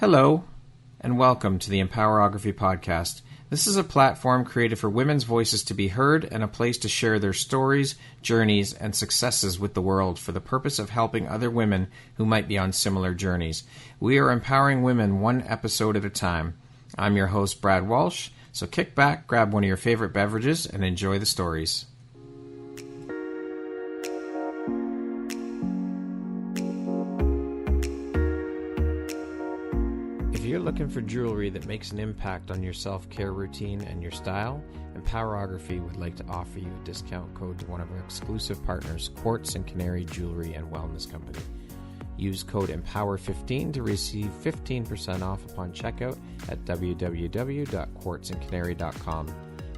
Hello, and welcome to the Empowerography Podcast. This is a platform created for women's voices to be heard and a place to share their stories, journeys, and successes with the world for the purpose of helping other women who might be on similar journeys. We are empowering women one episode at a time. I'm your host, Brad Walsh, so kick back, grab one of your favorite beverages, and enjoy the stories. If you're looking for jewelry that makes an impact on your self-care routine and your style, Empowerography would like to offer you a discount code to one of our exclusive partners, Quartz and Canary Jewelry and Wellness Company. Use code EMPOWER15 to receive 15% off upon checkout at www.quartzandcanary.com.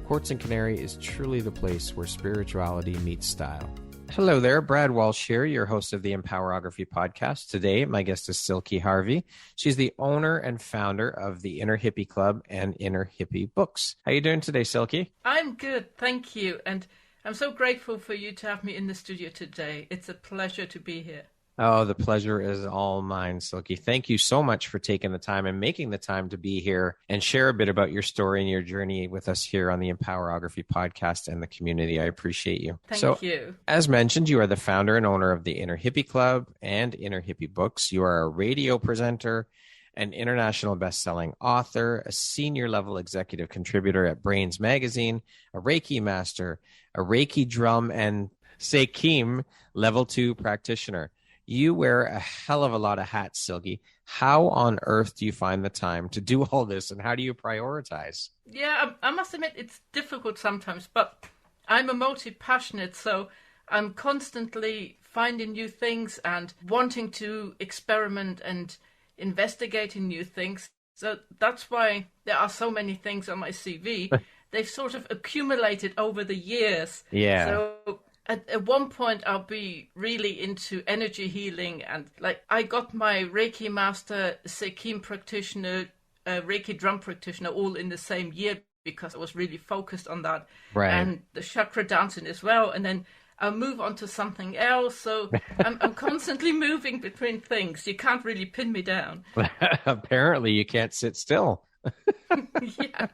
Quartz and Canary is truly the place where spirituality meets style. Hello there, Brad Walsh here, your host of the Empowerography Podcast. Today, my guest is Silke Harvey. She's the owner and founder of the Inner Hippie Club and Inner Hippie Books. How are you doing today, Silke? I'm good, thank you. And I'm so grateful for you to have me in the studio today. It's a pleasure to be here. Oh, the pleasure is all mine, Silke. Thank you so much for taking the time and making the time to be here and share a bit about your story and your journey with us here on the Empowerography Podcast and the community. I appreciate you. Thank you. As mentioned, you are the founder and owner of the Inner Hippie Club and Inner Hippie Books. You are a radio presenter, an international best-selling author, a senior-level executive contributor at Brainz Magazine, a Reiki master, a Reiki drum and Seikim Level 2 practitioner. You wear a hell of a lot of hats, Silke. How on earth do you find the time to do all this, and how do you prioritize? Yeah, I must admit it's difficult sometimes, but I'm a multi-passionate, so I'm constantly finding new things and wanting to experiment and investigating new things. So that's why there are so many things on my CV. They've sort of accumulated over the years. Yeah. So At one point, I'll be really into energy healing, and I got my Reiki master, Seikim practitioner, Reiki drum practitioner all in the same year because I was really focused on that. Right. And the chakra dancing as well. And then I'll move on to something else. So I'm constantly moving between things. You can't really pin me down. Apparently, you can't sit still. Yeah.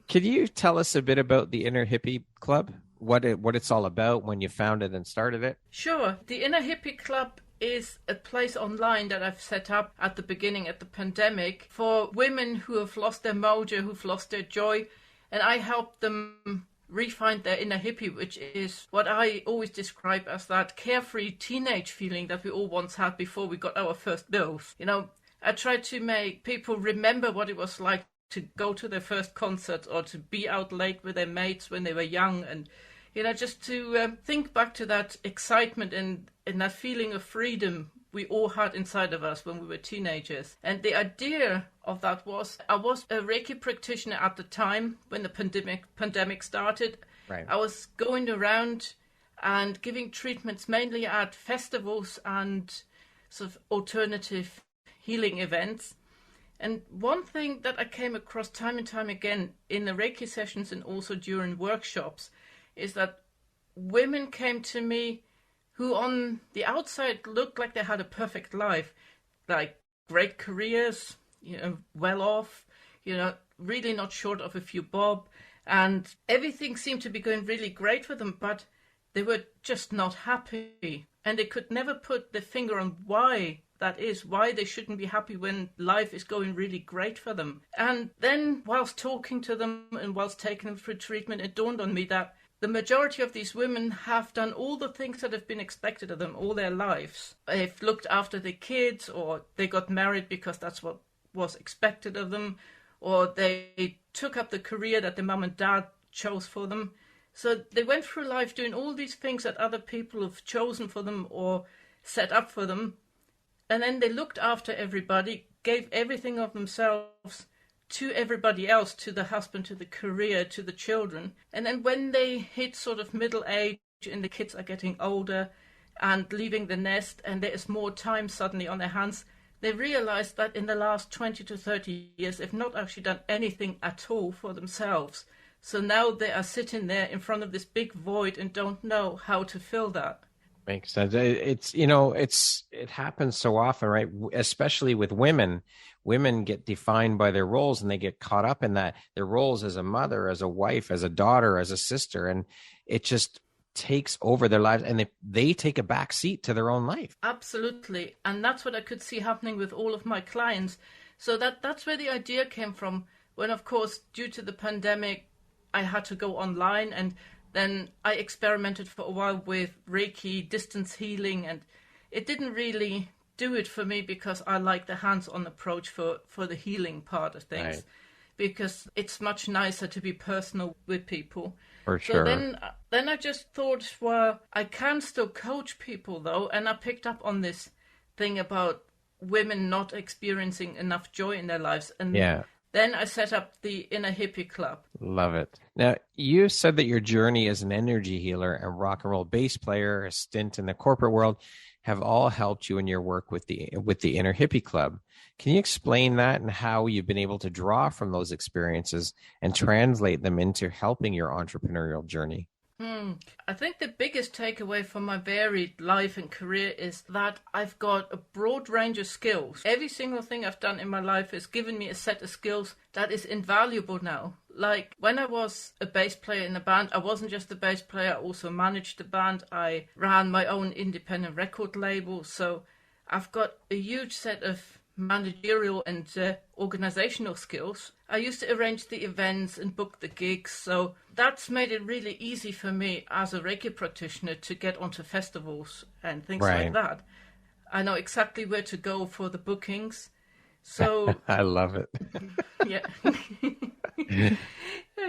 Can you tell us a bit about the Inner Hippie Club? What it's all about, when you founded and started it? Sure. The Inner Hippie Club is a place online that I've set up at the beginning of the pandemic for women who have lost their mojo, who've lost their joy, and I help them re-find their inner hippie, which is what I always describe as that carefree teenage feeling that we all once had before we got our first bills. You know, I try to make people remember what it was like to go to their first concert or to be out late with their mates when they were young, and just to think back to that excitement and that feeling of freedom we all had inside of us when we were teenagers. And the idea of that was, I was a Reiki practitioner at the time when the pandemic started. Right. I was going around and giving treatments mainly at festivals and sort of alternative healing events. And one thing that I came across time and time again in the Reiki sessions and also during workshops is that women came to me who on the outside looked like they had a perfect life, like great careers, well off, really not short of a few bob, and everything seemed to be going really great for them, but they were just not happy. And they could never put their finger on why that is, why they shouldn't be happy when life is going really great for them. And then whilst talking to them and whilst taking them through treatment, it dawned on me that the majority of these women have done all the things that have been expected of them all their lives. They've looked after their kids, or they got married because that's what was expected of them, or they took up the career that their mum and dad chose for them. So they went through life doing all these things that other people have chosen for them or set up for them. And then they looked after everybody, gave everything of themselves to everybody else, to the husband, to the career, to the children. And then when they hit sort of middle age and the kids are getting older and leaving the nest and there is more time suddenly on their hands, they realized that in the last 20 to 30 years, they've not actually done anything at all for themselves. So now they are sitting there in front of this big void and don't know how to fill that. Makes sense. It happens so often, right? Especially with women. women get defined by their roles, and they get caught up in that, their roles as a mother, as a wife, as a daughter, as a sister. And it just takes over their lives, and they take a back seat to their own life. Absolutely. And that's what I could see happening with all of my clients. So that's where the idea came from, when, of course, due to the pandemic, I had to go online, and then I experimented for a while with Reiki, distance healing, and it didn't really do it for me, because I like the hands-on approach for the healing part of things, right, because it's much nicer to be personal with people. For sure. So then I just thought, well, I can still coach people though, and I picked up on this thing about women not experiencing enough joy in their lives, and then I set up the Inner Hippie Club. Love it. Now, you said that your journey as an energy healer and rock and roll bass player, a stint in the corporate world, have all helped you in your work with the Inner Hippie Club. Can you explain that and how you've been able to draw from those experiences and translate them into helping your entrepreneurial journey? I think the biggest takeaway from my varied life and career is that I've got a broad range of skills. Every single thing I've done in my life has given me a set of skills that is invaluable now. Like when I was a bass player in a band, I wasn't just a bass player, I also managed the band. I ran my own independent record label. So I've got a huge set of managerial and organizational skills. I used to arrange the events and book the gigs, so that's made it really easy for me as a Reiki practitioner to get onto festivals and things like that. I know exactly where to go for the bookings. So I love it. Yeah.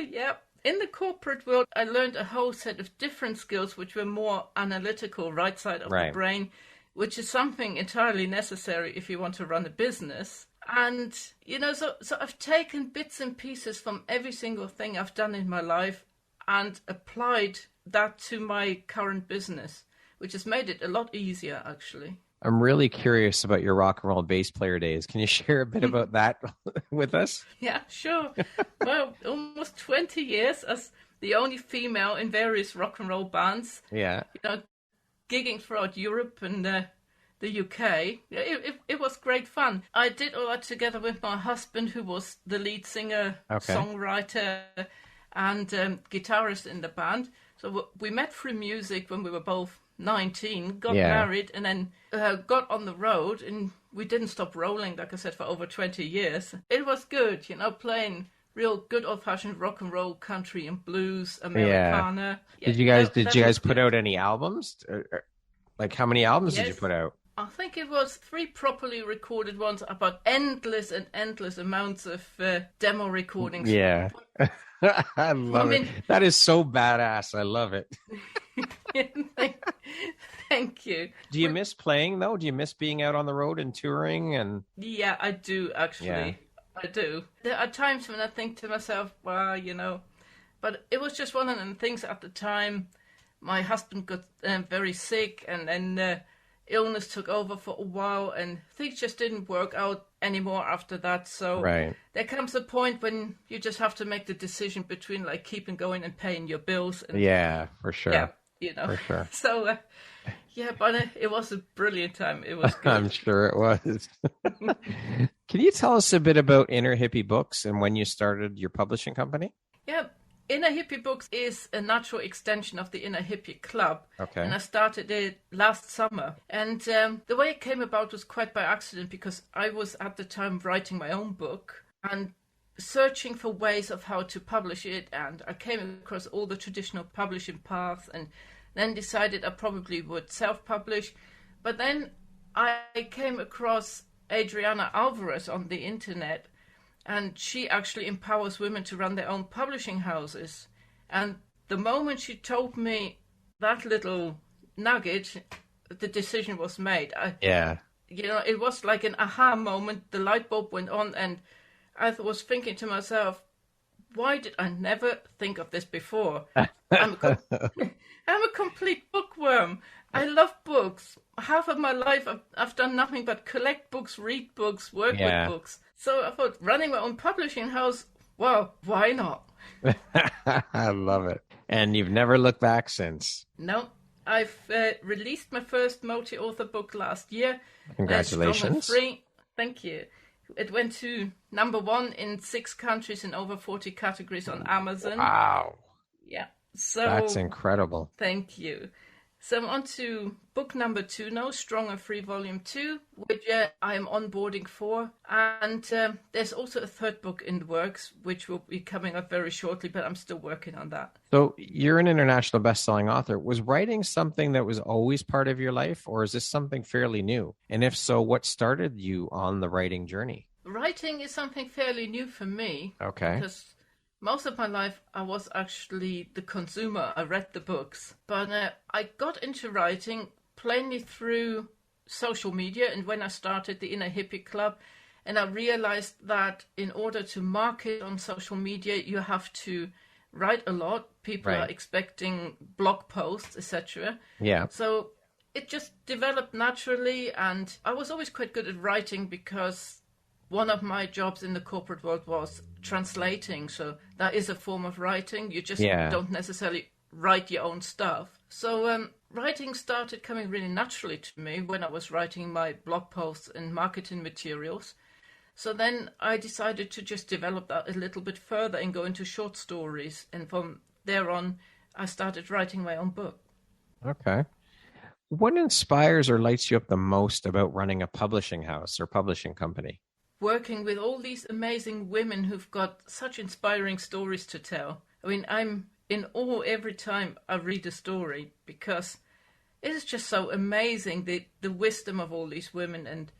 Yeah. In the corporate world, I learned a whole set of different skills which were more analytical, right side of the brain, which is something entirely necessary if you want to run a business. And, so I've taken bits and pieces from every single thing I've done in my life and applied that to my current business, which has made it a lot easier, actually. I'm really curious about your rock and roll bass player days. Can you share a bit about that with us? Yeah, sure. Well, almost 20 years as the only female in various rock and roll bands. Yeah. Gigging throughout Europe and the UK. It was great fun. I did all that together with my husband, who was the lead singer, songwriter, and guitarist in the band. So we met through music when we were both 19, got married, and then got on the road, and we didn't stop rolling, like I said, for over 20 years. It was good, playing real good old-fashioned rock and roll, country and blues, Americana. Yeah. Did you guys put out any albums? Like, how many albums did you put out? I think it was 3 properly recorded ones, about endless and endless amounts of demo recordings. Yeah. I love it. That is so badass. I love it. Thank you. Do you miss playing, though? Do you miss being out on the road and touring? Yeah, I do, actually. Yeah. I do. There are times when I think to myself, well, but it was just one of them things at the time. My husband got very sick, and then illness took over for a while, and things just didn't work out anymore after that. So there comes a point when you just have to make the decision between like keeping going and paying your bills. And, for sure. Yeah, for sure. So but it was a brilliant time. It was good. I'm sure it was. Can you tell us a bit about Inner Hippie Books and when you started your publishing company? Yeah. Inner Hippie Books is a natural extension of the Inner Hippie Club. Okay. And I started it last summer. And the way it came about was quite by accident, because I was at the time writing my own book and searching for ways of how to publish it. And I came across all the traditional publishing paths, and then decided I probably would self-publish. But then I came across Adriana Alvarez on the internet, and she actually empowers women to run their own publishing houses. And the moment she told me that little nugget, the decision was made. It was like an aha moment. The light bulb went on, and I was thinking to myself, why did I never think of this before? I'm a complete bookworm. I love books. Half of my life I've done nothing but collect books, read books, work with books. So I thought, running my own publishing house, well, why not? I love it. And you've never looked back since. No, I've released my first multi-author book last year. Congratulations. Free. Thank you. It went to #1 in 6 countries in over 40 categories on Amazon. Wow. Yeah. So That's incredible. Thank you. So I'm on to book #2 now, Strong and Free Volume 2, which I am onboarding for. And there's also a 3rd book in the works, which will be coming up very shortly, but I'm still working on that. So you're an international best-selling author. Was writing something that was always part of your life, or is this something fairly new? And if so, what started you on the writing journey? Writing is something fairly new for me. Okay. Because most of my life, I was actually the consumer. I read the books. But I got into writing plainly through social media and when I started the Inner Hippie Club. And I realized that in order to market on social media, you have to write a lot. People are expecting blog posts, etc. Yeah. So it just developed naturally. And I was always quite good at writing because one of my jobs in the corporate world was translating. So that is a form of writing. You just don't necessarily write your own stuff. So writing started coming really naturally to me when I was writing my blog posts and marketing materials. So then I decided to just develop that a little bit further and go into short stories. And from there on, I started writing my own book. Okay. What inspires or lights you up the most about running a publishing house or publishing company? Working with all these amazing women who've got such inspiring stories to tell. I mean, I'm in awe every time I read a story because it is just so amazing, the wisdom of all these women. And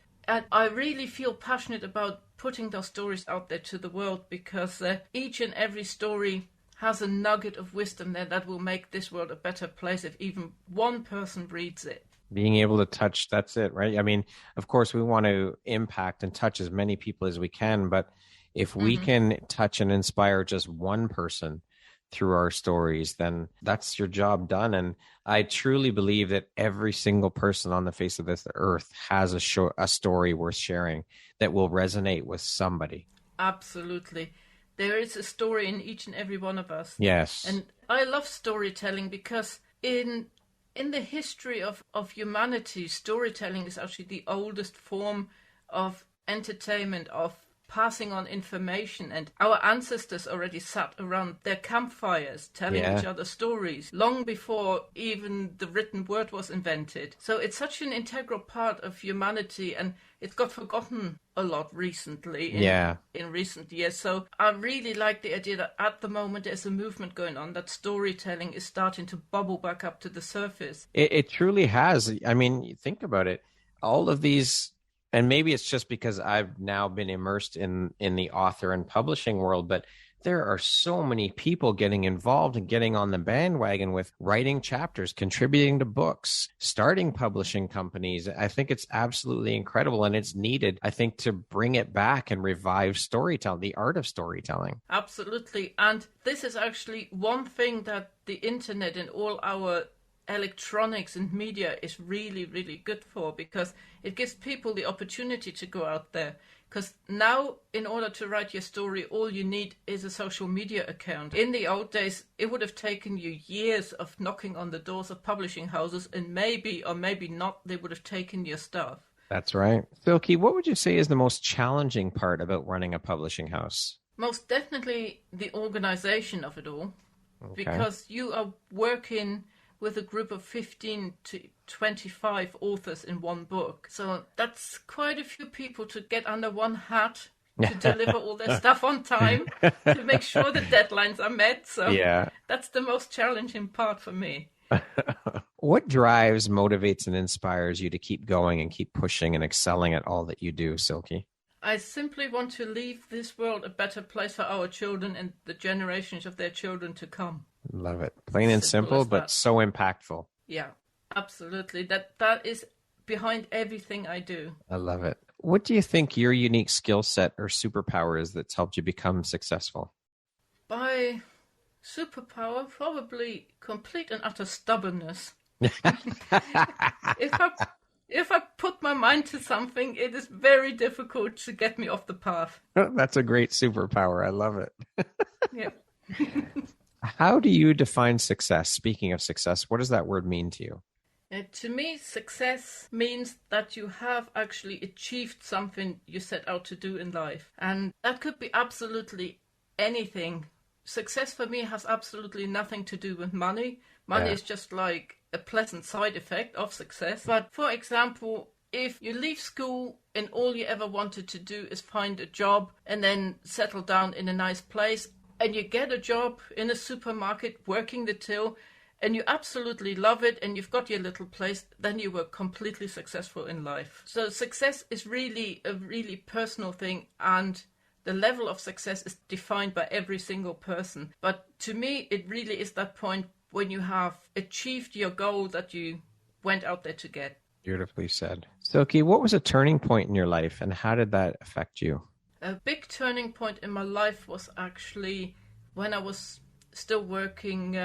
I really feel passionate about putting those stories out there to the world because each and every story has a nugget of wisdom there that will make this world a better place if even one person reads it. Being able to touch, that's it, right? I mean, of course, we want to impact and touch as many people as we can, but if we can touch and inspire just one person through our stories, then that's your job done. And I truly believe that every single person on the face of this earth has a story worth sharing that will resonate with somebody. Absolutely. There is a story in each and every one of us. Yes. And I love storytelling because in the history of humanity, storytelling is actually the oldest form of entertainment, of passing on information. And our ancestors already sat around their campfires telling each other stories long before even the written word was invented. So it's such an integral part of humanity, and it's got forgotten a lot recently in recent years. So I really like the idea that at the moment there's a movement going on that storytelling is starting to bubble back up to the surface. It truly has. I mean, think about it. All of these, and maybe it's just because I've now been immersed in the author and publishing world, but there are so many people getting involved and getting on the bandwagon with writing chapters, contributing to books, starting publishing companies. I think it's absolutely incredible, and it's needed, I think, to bring it back and revive storytelling, the art of storytelling. Absolutely. And this is actually one thing that the internet and all our electronics and media is really, really good for, because it gives people the opportunity to go out there. Because now, in order to write your story, all you need is a social media account. In the old days, it would have taken you years of knocking on the doors of publishing houses, and maybe or maybe not, they would have taken your stuff. That's right. Silke, what would you say is the most challenging part about running a publishing house? Most definitely the organization of it all. Okay. Because you are working with a group of 15 to 25 authors in one book. So that's quite a few people to get under one hat to deliver all their stuff on time, to make sure the deadlines are met. So that's the most challenging part for me. What drives, motivates, and inspires you to keep going and keep pushing and excelling at all that you do, Silke? I simply want to leave this world a better place for our children and the generations of their children to come. Love it. Plain and simple, but so impactful. Yeah, absolutely. That is behind everything I do. I love it. What do you think your unique skill set or superpower is that's helped you become successful? By superpower, probably complete and utter stubbornness. If I put my mind to something, it is very difficult to get me off the path. That's a great superpower. I love it. Yeah. How do you define success? Speaking of success, what does that word mean to you? To me, success means that you have actually achieved something you set out to do in life. And that could be absolutely anything. Success for me has absolutely nothing to do with money. Money is just like a pleasant side effect of success. But for example, if you leave school and all you ever wanted to do is find a job and then settle down in a nice place, and you get a job in a supermarket working the till, and you absolutely love it, and you've got your little place, then you were completely successful in life. So success is really a really personal thing, and the level of success is defined by every single person. But to me, it really is that point when you have achieved your goal that you went out there to get. Beautifully said. Silke, what was a turning point in your life, and how did that affect you? A big turning point in my life was actually when I was still working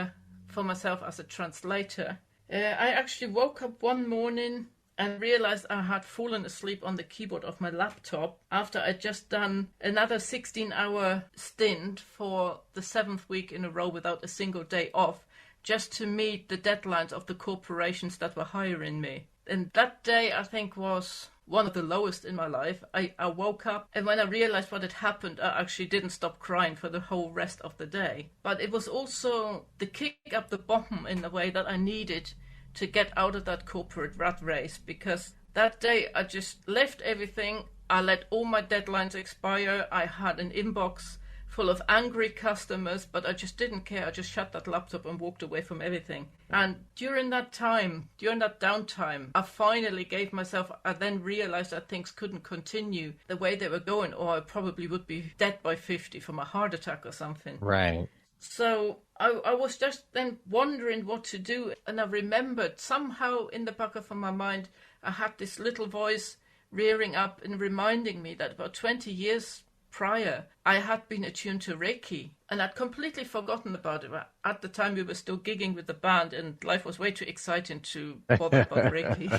for myself as a translator. I actually woke up one morning and realized I had fallen asleep on the keyboard of my laptop after I'd just done another 16-hour stint for the 7th week in a row without a single day off, just to meet the deadlines of the corporations that were hiring me. And that day, I think, was one of the lowest in my life. I woke up, and when I realized what had happened, I actually didn't stop crying for the whole rest of the day. But it was also the kick up the bottom in the way that I needed to get out of that corporate rat race, because that day I just left everything. I let all my deadlines expire. I had an inbox full of angry customers, but I just didn't care. I just shut that laptop and walked away from everything. And during that downtime, I finally gave myself, I then realized that things couldn't continue the way they were going, or I probably would be dead by 50 from a heart attack or something. Right. So I was just then wondering what to do. And I remembered somehow in the back of my mind, I had this little voice rearing up and reminding me that about 20 years prior, I had been attuned to Reiki, and I'd completely forgotten about it. At the time, we were still gigging with the band, and life was way too exciting to bother about Reiki.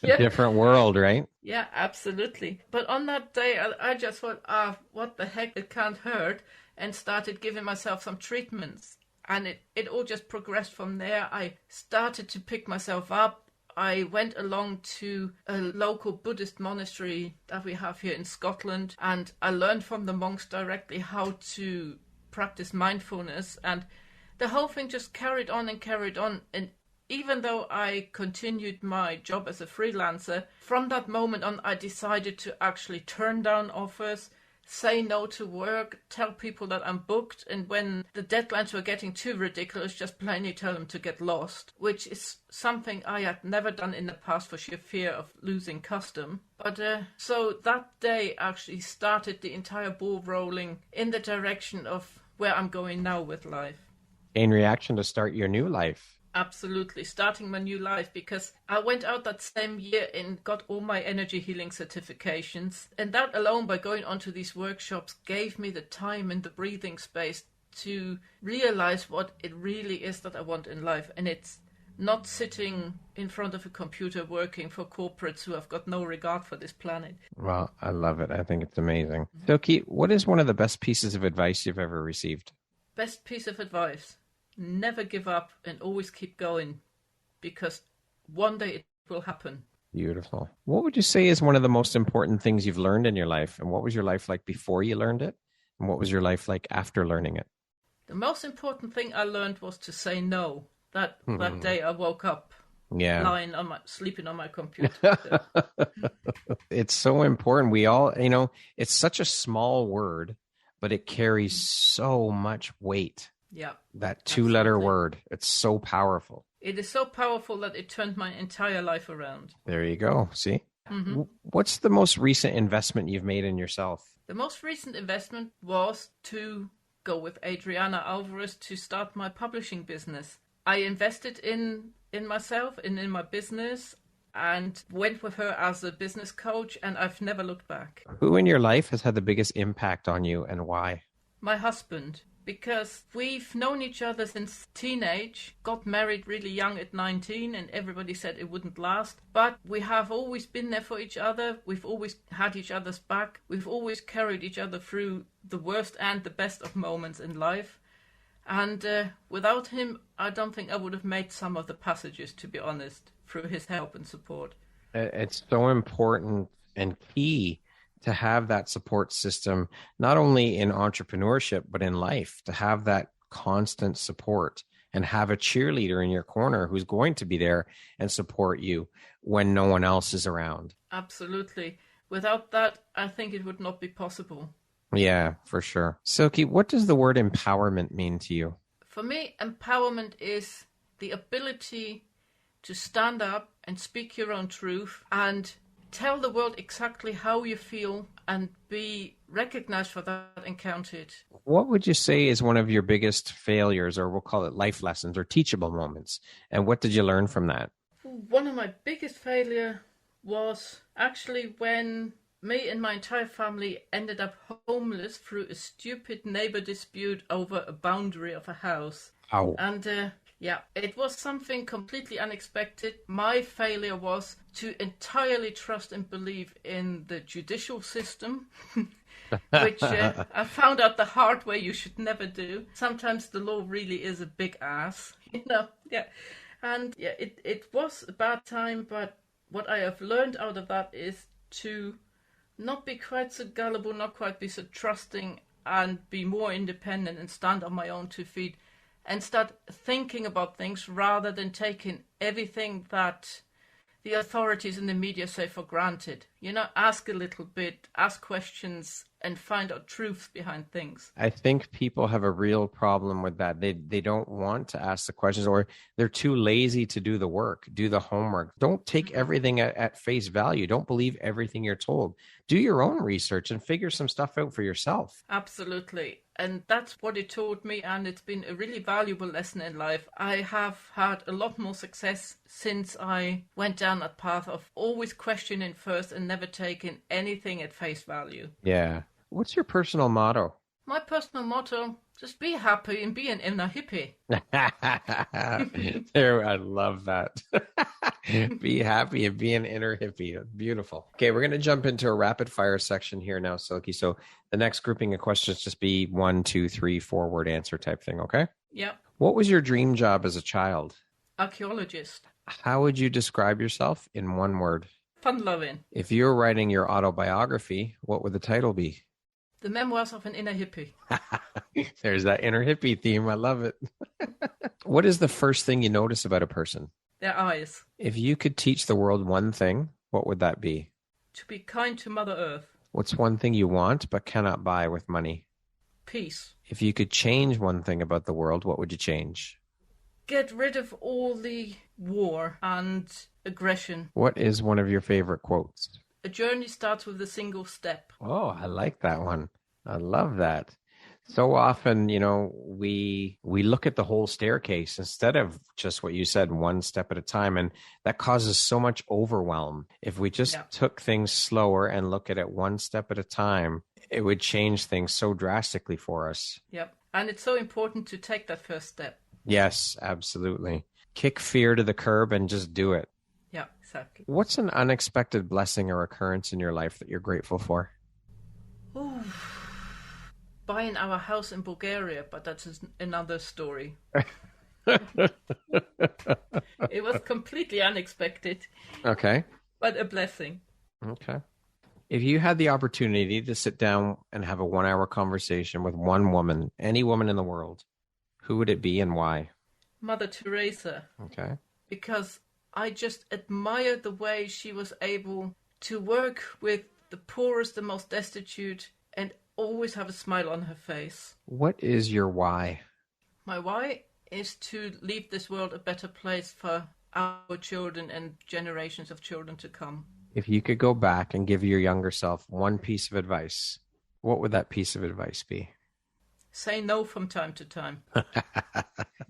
A different world, right? Yeah, absolutely. But on that day, I just thought, what the heck, it can't hurt, and started giving myself some treatments. And it all just progressed from there. I started to pick myself up. I went along to a local Buddhist monastery that we have here in Scotland, and I learned from the monks directly how to practice mindfulness, and the whole thing just carried on. And even though I continued my job as a freelancer, from that moment on I decided to actually turn down offers, say no to work, tell people that I'm booked, and when the deadlines were getting too ridiculous, just plainly tell them to get lost, which is something I had never done in the past for sheer fear of losing custom. But so that day actually started the entire ball rolling in the direction of where I'm going now with life. In reaction to start your new life. Absolutely, starting my new life, because I went out that same year and got all my energy healing certifications. And that alone, by going onto these workshops, gave me the time and the breathing space to realize what it really is that I want in life. And it's not sitting in front of a computer working for corporates who have got no regard for this planet. Well, I love it. I think it's amazing. Silke, what is one of the best pieces of advice you've ever received? Best piece of advice? Never give up and always keep going, because one day it will happen. Beautiful. What would you say is one of the most important things you've learned in your life? And what was your life like before you learned it? And what was your life like after learning it? The most important thing I learned was to say no. That day I woke up sleeping on my computer. It's so important. We all, it's such a small word, but it carries so much weight. Yeah. That 2-letter word. It's so powerful. It is so powerful that it turned my entire life around. There you go. See? Mm-hmm. What's the most recent investment you've made in yourself? The most recent investment was to go with Adriana Alvarez to start my publishing business. I invested in myself and in my business and went with her as a business coach, and I've never looked back. Who in your life has had the biggest impact on you, and why? My husband. Because we've known each other since teenage, got married really young at 19, and everybody said it wouldn't last. But we have always been there for each other. We've always had each other's back. We've always carried each other through the worst and the best of moments in life. And without him, I don't think I would have made some of the passages, to be honest, through his help and support. It's so important and key to have that support system, not only in entrepreneurship, but in life, to have that constant support and have a cheerleader in your corner who's going to be there and support you when no one else is around. Absolutely. Without that, I think it would not be possible. Yeah, for sure. Silke, what does the word empowerment mean to you? For me, empowerment is the ability to stand up and speak your own truth and tell the world exactly how you feel and be recognized for that and counted. What would you say is one of your biggest failures, or we'll call it life lessons or teachable moments? And what did you learn from that? One of my biggest failure was actually when me and my entire family ended up homeless through a stupid neighbor dispute over a boundary of a house. Ow. And yeah, it was something completely unexpected. My failure was to entirely trust and believe in the judicial system, which I found out the hard way you should never do. Sometimes the law really is a big ass, yeah. And yeah, it was a bad time, but what I have learned out of that is to not be quite so gullible, not quite be so trusting, and be more independent and stand on my own 2 feet and start thinking about things rather than taking everything that the authorities and the media say for granted. Ask a little bit, ask questions, and find out truths behind things. I think people have a real problem with that. They don't want to ask the questions, or they're too lazy to do the work, do the homework. Don't take everything at face value. Don't believe everything you're told. Do your own research and figure some stuff out for yourself. Absolutely. And that's what it taught me, and it's been a really valuable lesson in life. I have had a lot more success since I went down that path of always questioning first and never taking anything at face value. Yeah. What's your personal motto? My personal motto, just be happy and be an inner hippie. There, I love that. Be happy and be an inner hippie. Beautiful. Okay, we're going to jump into a rapid fire section here now, Silke. So the next grouping of questions just be 1, 2, 3, 4-word answer type thing, okay? Yeah. What was your dream job as a child? Archaeologist. How would you describe yourself in 1 word? Fun-loving. If you were writing your autobiography, what would the title be? The Memoirs of an Inner Hippie. There's that inner hippie theme. I love it. What is the first thing you notice about a person? Their eyes. If you could teach the world one thing, what would that be? To be kind to Mother Earth. What's one thing you want but cannot buy with money? Peace. If you could change one thing about the world, what would you change? Get rid of all the war and aggression. What is one of your favorite quotes? A journey starts with a single step. Oh, I like that one. I love that. So often, we look at the whole staircase instead of just what you said, 1 step at a time. And that causes so much overwhelm. If we just took things slower and look at it 1 step at a time, it would change things so drastically for us. Yep. And it's so important to take that first step. Yes, absolutely. Kick fear to the curb and just do it. Yeah, exactly. What's an unexpected blessing or occurrence in your life that you're grateful for? Ooh. Buying our house in Bulgaria, but that's another story. It was completely unexpected. Okay. But a blessing. Okay. If you had the opportunity to sit down and have a 1-hour conversation with one woman, any woman in the world, who would it be and why? Mother Teresa. Okay. Because I just admire the way she was able to work with the poorest, the most destitute, and always have a smile on her face. What is your why? My why is to leave this world a better place for our children and generations of children to come. If you could go back and give your younger self one piece of advice, what would that piece of advice be? Say no from time to time.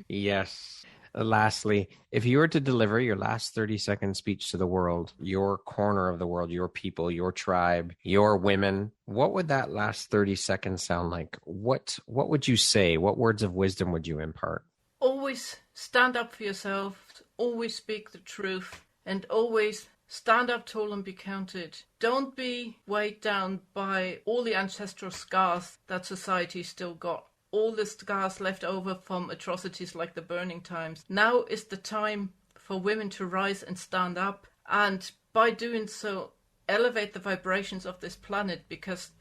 Yes. Lastly, if you were to deliver your last 30-second speech to the world, your corner of the world, your people, your tribe, your women, what would that last 30 seconds sound like? What would you say? What words of wisdom would you impart? Always stand up for yourself, always speak the truth, and always stand up tall and be counted. Don't be weighed down by all the ancestral scars that society still got. all the scars left over from atrocities like the burning times. Now is the time for women to rise and stand up, and by doing so, elevate the vibrations of this planet, because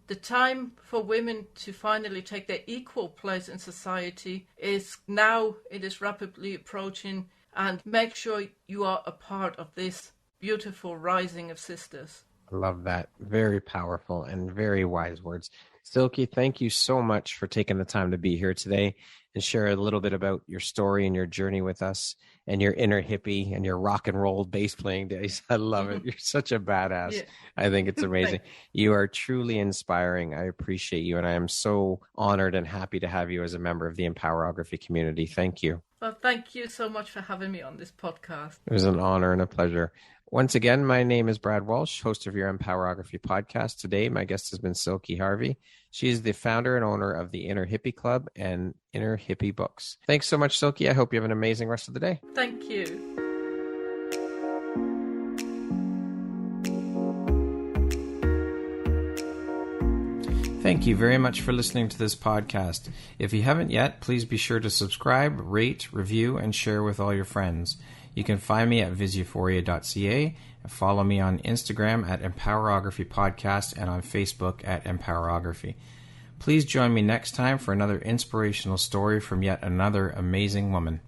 the time for women to finally take their equal place in society is now. It is rapidly approaching, and make sure you are a part of this beautiful rising of sisters. I love that. Very powerful and very wise words. Silke, thank you so much for taking the time to be here today and share a little bit about your story and your journey with us and your inner hippie and your rock and roll bass playing days. I love it. You're such a badass. Yeah. I think it's amazing. You are truly inspiring. I appreciate you, and I am so honored and happy to have you as a member of the Empowerography community. Thank you. Well, thank you so much for having me on this podcast. It was an honor and a pleasure. Once again, my name is Brad Walsh, host of your Empowerography podcast. Today, my guest has been Silke Harvey. She is the founder and owner of the Inner Hippie Club and Inner Hippie Books. Thanks so much, Silke. I hope you have an amazing rest of the day. Thank you. Thank you very much for listening to this podcast. If you haven't yet, please be sure to subscribe, rate, review, and share with all your friends. You can find me at visionaries.ca and follow me on Instagram at Empowerography Podcast and on Facebook at Empowerography. Please join me next time for another inspirational story from yet another amazing woman.